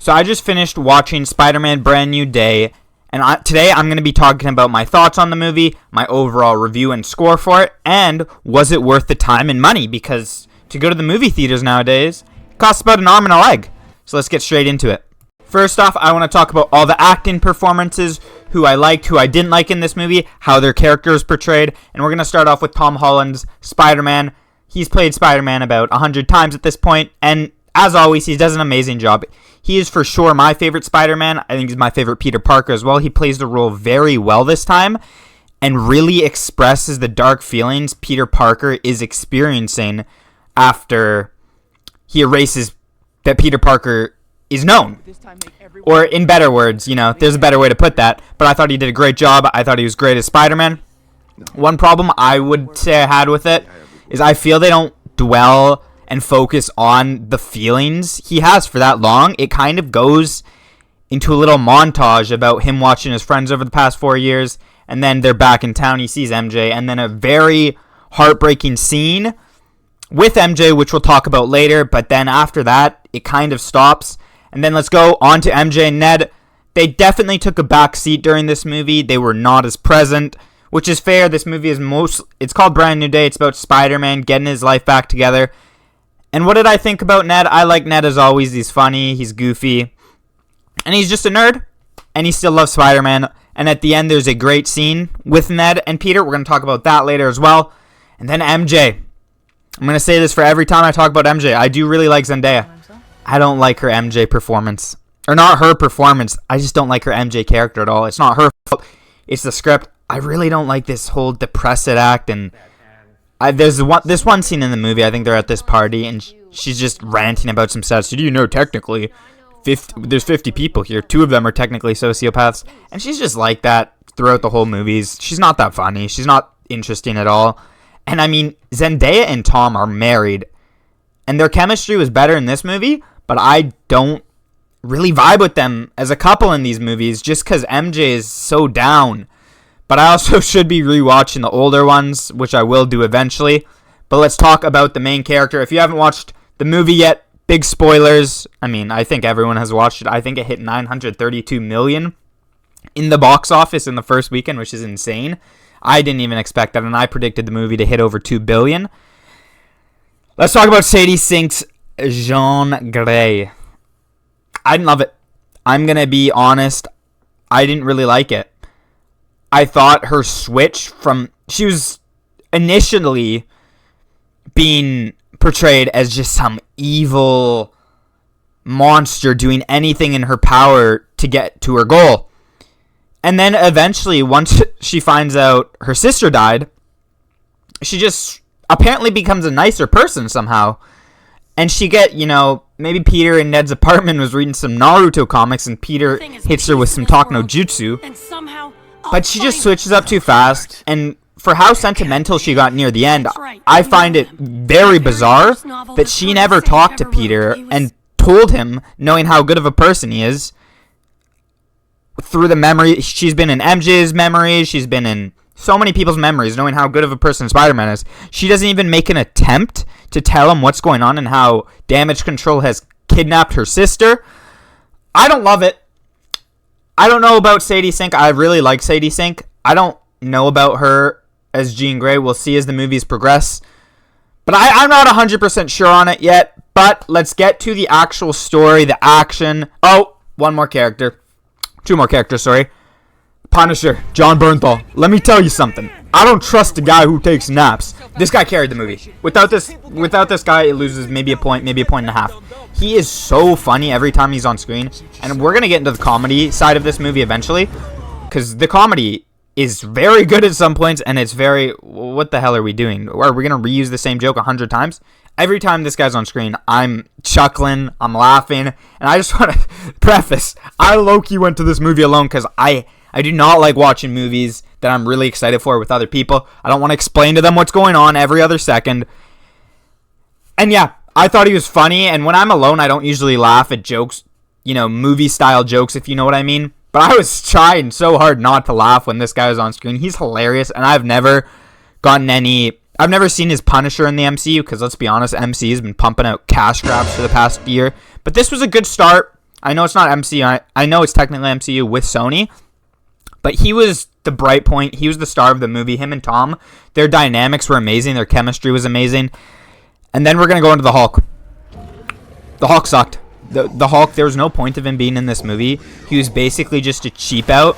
So I just finished watching Spider-Man Brand New Day, and today I'm going to be talking about my thoughts on the movie, my overall review and score for it, and was it worth the time and money? Because to go to the movie theaters nowadays costs about an arm and a leg. So let's get straight into it. First off, I want to talk about all the acting performances, who I liked, who I didn't like in this movie, how their characters portrayed, and we're going to start off with Tom Holland's Spider-Man. He's played Spider-Man about 100 times at this point, and as always, he does an amazing job. He is for sure my favorite Spider-Man. I think he's my favorite Peter Parker as well. He plays the role very well this time and really expresses the dark feelings Peter Parker is experiencing after he erases that Peter Parker is known. Or in better words, there's a better way to put that, but I thought he did a great job. I thought he was great as Spider-Man. One problem I would say I had with it is I feel they don't dwell and focus on the feelings he has for that long. It kind of goes into a little montage about him watching his friends over the past 4 years, and then they're back in town, he sees MJ, and then a very heartbreaking scene with MJ, which we'll talk about later, but then after that, it kind of stops. And then let's go on to MJ and Ned. They definitely took a back seat during this movie. They were not as present, which is fair. This movie is it's called Brand New Day. It's about Spider-Man getting his life back together. And what did I think about Ned? I like Ned as always. He's funny, he's goofy, and he's just a nerd, and he still loves Spider-Man. And at the end, there's a great scene with Ned and Peter. We're going to talk about that later as well. And then MJ. I'm going to say this for every time I talk about MJ. I do really like Zendaya. I don't like her MJ performance. Or not her performance. I just don't like her MJ character at all. It's not her fault. It's the script. I really don't like this whole depressed act. And there's this one scene in the movie. I think they're at this party. And she's just ranting about some stuff. So technically, there's 50 people here. 2 of them are technically sociopaths. And she's just like that throughout the whole movies. She's not that funny. She's not interesting at all. And I mean, Zendaya and Tom are married. And their chemistry was better in this movie. But I don't really vibe with them as a couple in these movies just because MJ is so down. But I also should be rewatching the older ones, which I will do eventually. But let's talk about the main character. If you haven't watched the movie yet, big spoilers. I mean, I think everyone has watched it. I think it hit $932 million in the box office in the first weekend, which is insane. I didn't even expect that, and I predicted the movie to hit over $2 billion. Let's talk about Sadie Sink's Jean Grey. I didn't love it. I'm going to be honest. I didn't really like it. I thought her switch she was initially being portrayed as just some evil monster doing anything in her power to get to her goal. And then eventually, once she finds out her sister died, she just apparently becomes a nicer person somehow. And she maybe Peter in Ned's apartment was reading some Naruto comics and Peter hits her with some talk no jutsu. But she just switches up too fast. And for how sentimental she got near the end, I find it very bizarre that she never talked to Peter and told him, knowing how good of a person he is, through the memory. She's been in MJ's memories. She's been in so many people's memories, knowing how good of a person Spider-Man is. She doesn't even make an attempt to tell him what's going on and how Damage Control has kidnapped her sister. I don't love it. I don't know about Sadie Sink. I really like Sadie Sink. I don't know about her as Jean Grey. We'll see as the movies progress. But I'm not 100% sure on it yet. But let's get to the actual story, the action. Oh, one more character. 2 more characters, sorry. Punisher, John Bernthal. Let me tell you something. I don't trust the guy who takes naps. This guy carried the movie. Without this guy, it loses maybe a point and a half. He is so funny every time he's on screen. And we're going to get into the comedy side of this movie eventually. Because the comedy is very good at some points. And it's very, what the hell are we doing? Are we going to reuse the same joke 100 times? Every time this guy's on screen, I'm chuckling, I'm laughing. And I just want to preface, I low-key went to this movie alone because I do not like watching movies that I'm really excited for with other people. I don't want to explain to them what's going on every other second. And yeah, I thought he was funny. And when I'm alone, I don't usually laugh at jokes, movie-style jokes, if you know what I mean. But I was trying so hard not to laugh when this guy was on screen. He's hilarious, and I've never seen his Punisher in the MCU, because let's be honest, MCU has been pumping out cash grabs for the past year. But this was a good start. I know it's not MCU. I know it's technically MCU with Sony, but he was the bright point. He was the star of the movie. Him and Tom, their dynamics were amazing. Their chemistry was amazing. And then we're going to go into the Hulk. The Hulk sucked. The Hulk, there was no point of him being in this movie. He was basically just a cheap out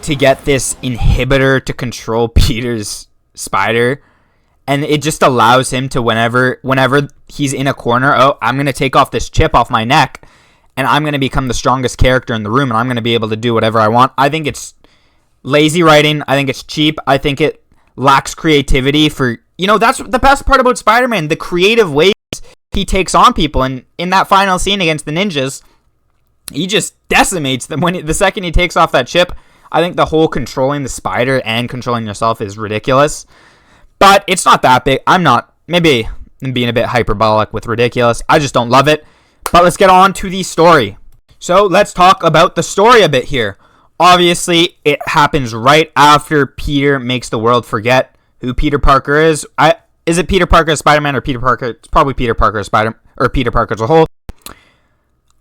to get this inhibitor to control Peter's spider. And it just allows him to, whenever he's in a corner, oh, I'm going to take off this chip off my neck, and I'm going to become the strongest character in the room, and I'm going to be able to do whatever I want. I think it's lazy writing. I think it's cheap. I think it lacks creativity for, that's the best part about Spider-Man, the creative ways he takes on people. And in that final scene against the ninjas, he just decimates them. The second he takes off that chip, I think the whole controlling the spider and controlling yourself is ridiculous. But it's not that big. Maybe I'm being a bit hyperbolic with ridiculous. I just don't love it. But let's get on to the story. So let's talk about the story a bit here. Obviously, it happens right after Peter makes the world forget who Peter Parker is. Is it Peter Parker as Spider-Man or Peter Parker? It's probably Peter Parker as Peter Parker as a whole.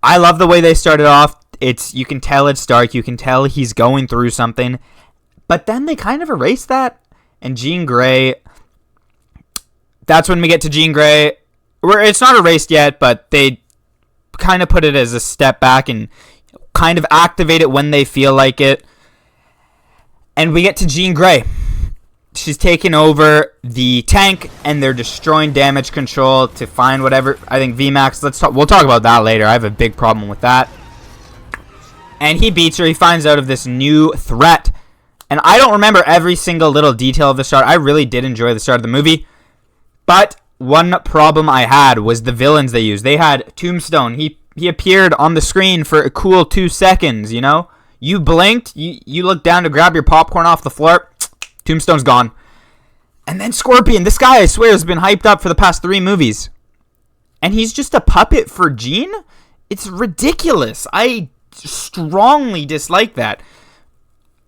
I love the way they started off. You can tell it's dark. You can tell he's going through something. But then they kind of erase that. And Jean Grey, that's when we get to Jean Grey. It's not erased yet, but they kind of put it as a step back and kind of activate it when they feel like it. And we get to Jean Grey. She's taking over the tank, and they're destroying damage control to find whatever. I think VMAX. We'll talk about that later. I have a big problem with that. And he beats her. He finds out of this new threat. And I don't remember every single little detail of the start. I really did enjoy the start of the movie. But one problem I had was the villains they used. They had Tombstone. He appeared on the screen for a cool 2 seconds, You blinked. You looked down to grab your popcorn off the floor. Tombstone's gone. And then Scorpion. This guy, I swear, has been hyped up for the past 3 movies. And he's just a puppet for Jean? It's ridiculous. I strongly dislike that.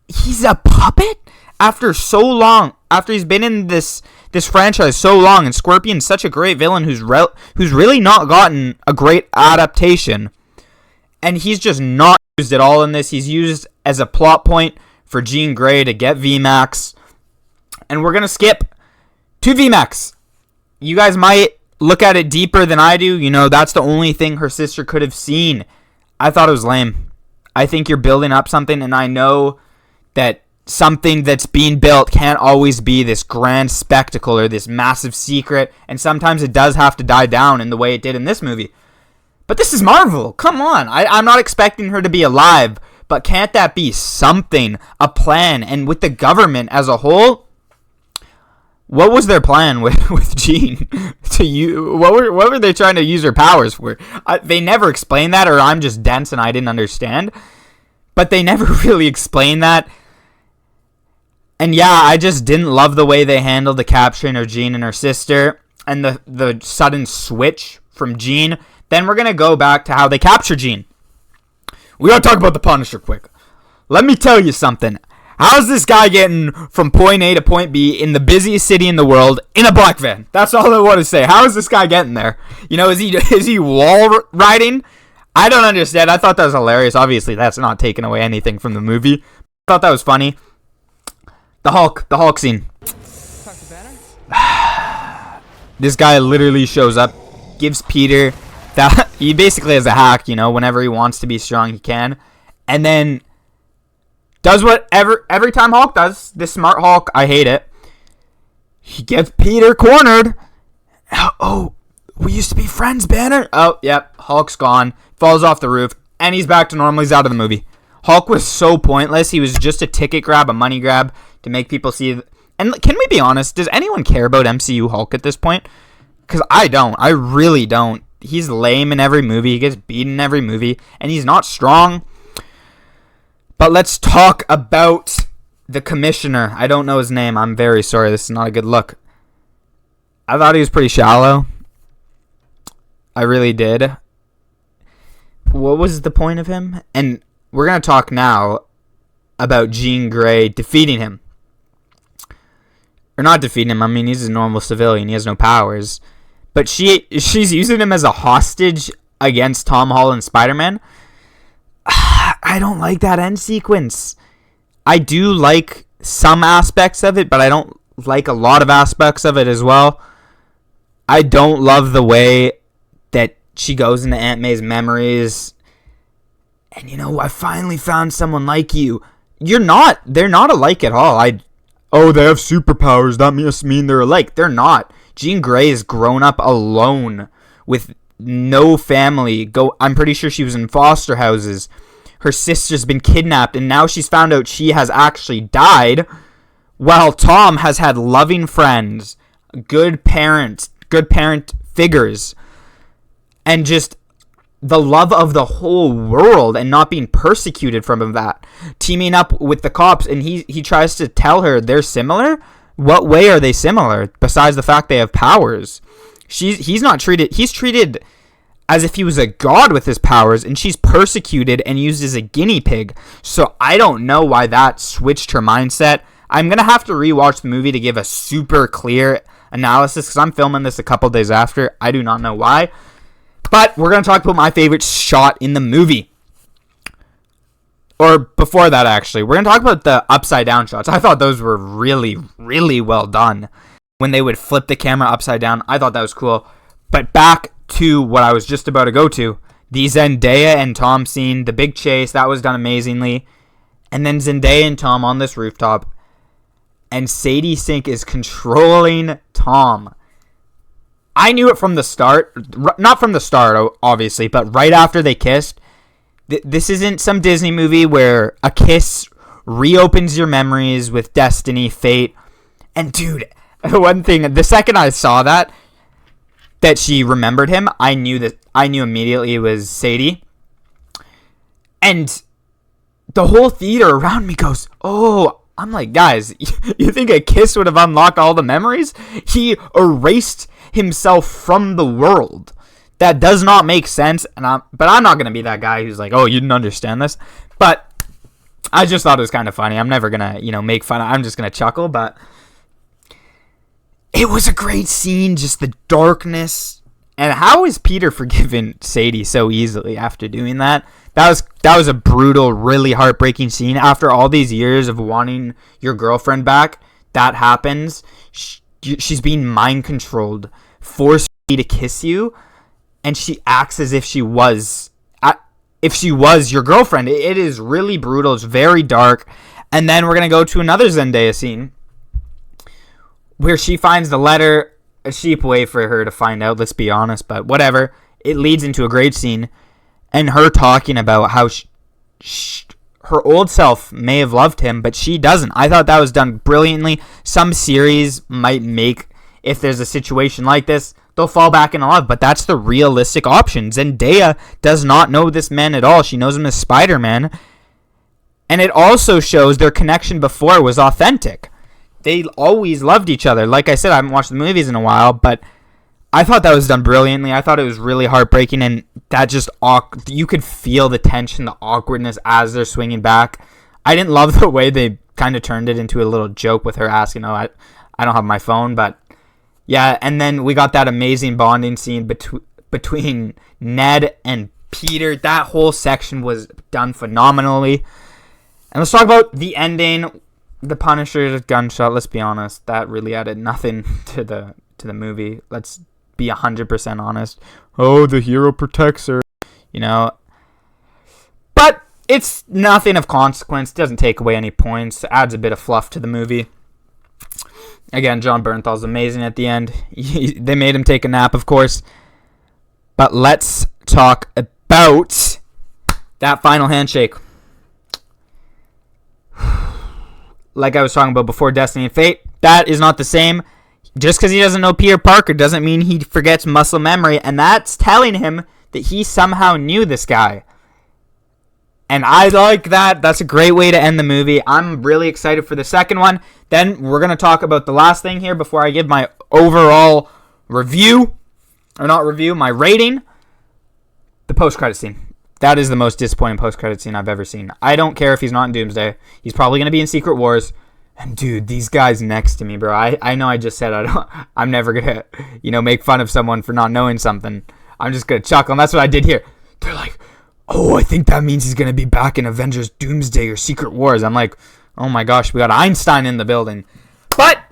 He's a puppet? After so long. After he's been in this franchise so long. And Scorpion's such a great villain who's really not gotten a great adaptation. And he's just not used at all in this. He's used as a plot point for Jean Grey to get VMAX. And we're going to skip to VMAX. You guys might look at it deeper than I do. That's the only thing her sister could have seen. I thought it was lame. I think you're building up something, and I know that something that's being built can't always be this grand spectacle or this massive secret, and sometimes it does have to die down in the way it did in this movie. But this is Marvel. Come on. I'm not expecting her to be alive, but can't that be something, a plan? And with the government as a whole, what was their plan with Jean? What were they trying to use her powers for? They never explained that, or I'm just dense and I didn't understand. But they never really explained that. And yeah, I just didn't love the way they handled the capturing of Jean and her sister, and the sudden switch from Jean. Then we're going to go back to how they capture Jean. We got to talk about the Punisher quick. Let me tell you something. How's this guy getting from point A to point B in the busiest city in the world in a black van? That's all I want to say. How is this guy getting there? Is he wall riding? I don't understand. I thought that was hilarious. Obviously, that's not taking away anything from the movie. I thought that was funny. The Hulk scene. This guy literally shows up, gives Peter that he basically has a hack, whenever he wants to be strong, he can. And then does whatever every time Hulk does. This smart Hulk, I hate it. He gets Peter cornered. Oh, we used to be friends, Banner. Oh, yep. Hulk's gone. Falls off the roof. And he's back to normal. He's out of the movie. Hulk was so pointless. He was just a ticket grab, a money grab to make people see. And can we be honest? Does anyone care about MCU Hulk at this point? Because I don't. I really don't. He's lame in every movie. He gets beaten in every movie. And he's not strong. But let's talk about the commissioner. I don't know his name. I'm very sorry. This is not a good look. I thought he was pretty shallow. I really did. What was the point of him? And we're going to talk now about Jean Grey defeating him. Or not defeating him. I mean, he's a normal civilian. He has no powers. But she's using him as a hostage against Tom Holland's Spider-Man. I don't like that end sequence. I do like some aspects of it, but I don't like a lot of aspects of it as well. I don't love the way that she goes into Aunt May's memories. And I finally found someone like you. They're not alike at all. They have superpowers. That must mean they're alike. They're not. Jean Grey has grown up alone with no family. I'm pretty sure she was in foster houses. Her sister's been kidnapped, and now she's found out she has actually died, while Tom has had loving friends, good parent figures, and just the love of the whole world and not being persecuted from that. Teaming up with the cops, and he tries to tell her they're similar. What way are they similar besides the fact they have powers? He's treated as if he was a god with his powers, and she's persecuted and used as a guinea pig. So I don't know why that switched her mindset. I'm going to have to rewatch the movie to give a super clear analysis, because I'm filming this a couple days after. I do not know why. But we're going to talk about my favorite shot in the movie. Or before that, actually. We're going to talk about the upside down shots. I thought those were really, really well done. When they would flip the camera upside down, I thought that was cool. But back to what I was just about to go to. The Zendaya and Tom scene, the big chase, that was done amazingly. And then Zendaya and Tom on this rooftop. And Sadie Sink is controlling Tom. I knew it from the start. Not from the start, obviously, but right after they kissed. This isn't some Disney movie where a kiss reopens your memories with destiny, fate. And dude, one thing, the second I saw that she remembered him, I knew immediately it was Sadie. And the whole theater around me goes, oh, I'm like, guys, you think a kiss would have unlocked all the memories? He erased himself from the world. That does not make sense, but I'm not going to be that guy who's like, oh, you didn't understand this. But I just thought it was kind of funny. I'm never going to, make fun of it. I'm just going to chuckle, but it was a great scene, just the darkness. And how is Peter forgiven Sadie so easily after doing that? That was a brutal, really heartbreaking scene. After all these years of wanting your girlfriend back, that happens. She's being mind controlled, forced to kiss you, and she acts as if she was your girlfriend. It is really brutal. It's very dark. And then we're gonna go to another Zendaya scene where she finds the letter. A cheap way for her to find out, let's be honest, but whatever. It leads into a great scene, and her talking about how her old self may have loved him, but she doesn't. I thought that was done brilliantly. Some series might make, if there's a situation like this, they'll fall back into love, but that's the realistic option. Zendaya does not know this man at all. She knows him as Spider-Man, and it also shows their connection before was authentic. They always loved each other. Like I said, I haven't watched the movies in a while, but I thought that was done brilliantly. I thought it was really heartbreaking, and that just you could feel the tension, the awkwardness as they're swinging back. I didn't love the way they kind of turned it into a little joke with her asking, I don't have my phone, but yeah. And then we got that amazing bonding scene between Ned and Peter. That whole section was done phenomenally. And let's talk about the ending. The Punisher's gunshot, let's be honest, that really added nothing to the movie. Let's be 100% honest. Oh, the hero protects her, But it's nothing of consequence. Doesn't take away any points. Adds a bit of fluff to the movie. Again, John Bernthal's amazing at the end. They made him take a nap, of course. But let's talk about that final handshake. Like I was talking about before, Destiny and Fate, that is not the same. Just because he doesn't know Peter Parker doesn't mean he forgets muscle memory, and that's telling him that he somehow knew this guy. And I like that. That's a great way to end the movie. I'm really excited for the second one. Then we're going to talk about the last thing here before I give my overall review. Or not review, my rating. The post-credit scene. That is the most disappointing post-credit scene I've ever seen. I don't care if he's not in Doomsday. He's probably going to be in Secret Wars. And dude, these guys next to me, bro. I know I just said I'm never going to, make fun of someone for not knowing something. I'm just going to chuckle. And that's what I did here. They're like, oh, I think that means he's going to be back in Avengers Doomsday or Secret Wars. I'm like, oh my gosh, we got Einstein in the building. But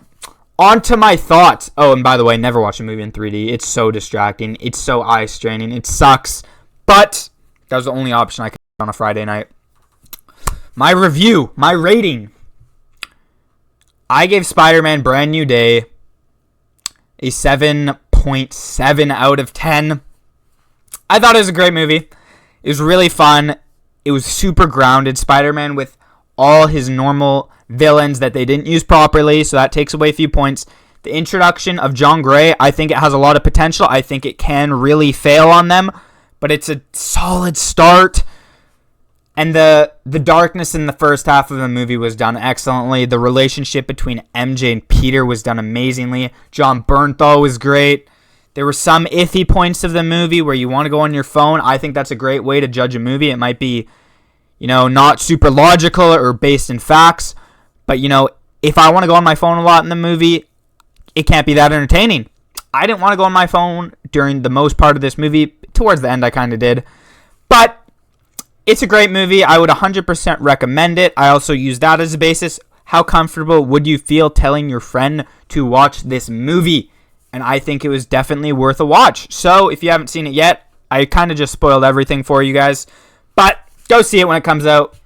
on to my thoughts. Oh, and by the way, never watch a movie in 3D. It's so distracting. It's so eye-straining. It sucks. But that was the only option I could on a Friday night. My review, my rating. I gave Spider-Man Brand New Day a 7.7 out of 10. I thought it was a great movie. It was really fun. It was super grounded. Spider-Man with all his normal villains that they didn't use properly, so that takes away a few points. The introduction of John Gray, I think it has a lot of potential. I think it can really fail on them, but it's a solid start. And the darkness in the first half of the movie was done excellently. The relationship between MJ and Peter was done amazingly. John Bernthal was great. There were some iffy points of the movie where you want to go on your phone. I think that's a great way to judge a movie. It might be, not super logical or based in facts. But, if I want to go on my phone a lot in the movie, it can't be that entertaining. I didn't want to go on my phone during the most part of this movie. Towards the end, I kind of did. But it's a great movie. I would 100% recommend it. I also use that as a basis. How comfortable would you feel telling your friend to watch this movie? And I think it was definitely worth a watch. So if you haven't seen it yet, I kind of just spoiled everything for you guys. But go see it when it comes out.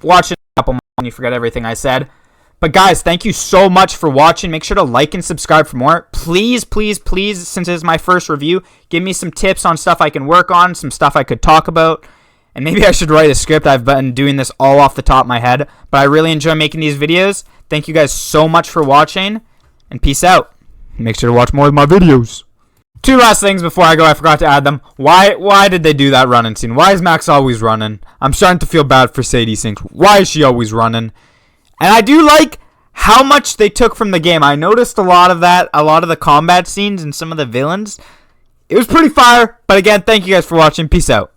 Watch it in a couple months when you forget everything I said. But guys, thank you so much for watching. Make sure to like and subscribe for more. Please, please, please, since it's my first review, give me some tips on stuff I can work on, some stuff I could talk about. And maybe I should write a script. I've been doing this all off the top of my head. But I really enjoy making these videos. Thank you guys so much for watching. And peace out. Make sure to watch more of my videos. Two last things before I go. I forgot to add them. Why did they do that running scene? Why is Max always running? I'm starting to feel bad for Sadie Sink. Why is she always running? And I do like how much they took from the game. I noticed a lot of that. A lot of the combat scenes and some of the villains. It was pretty fire. But again, thank you guys for watching. Peace out.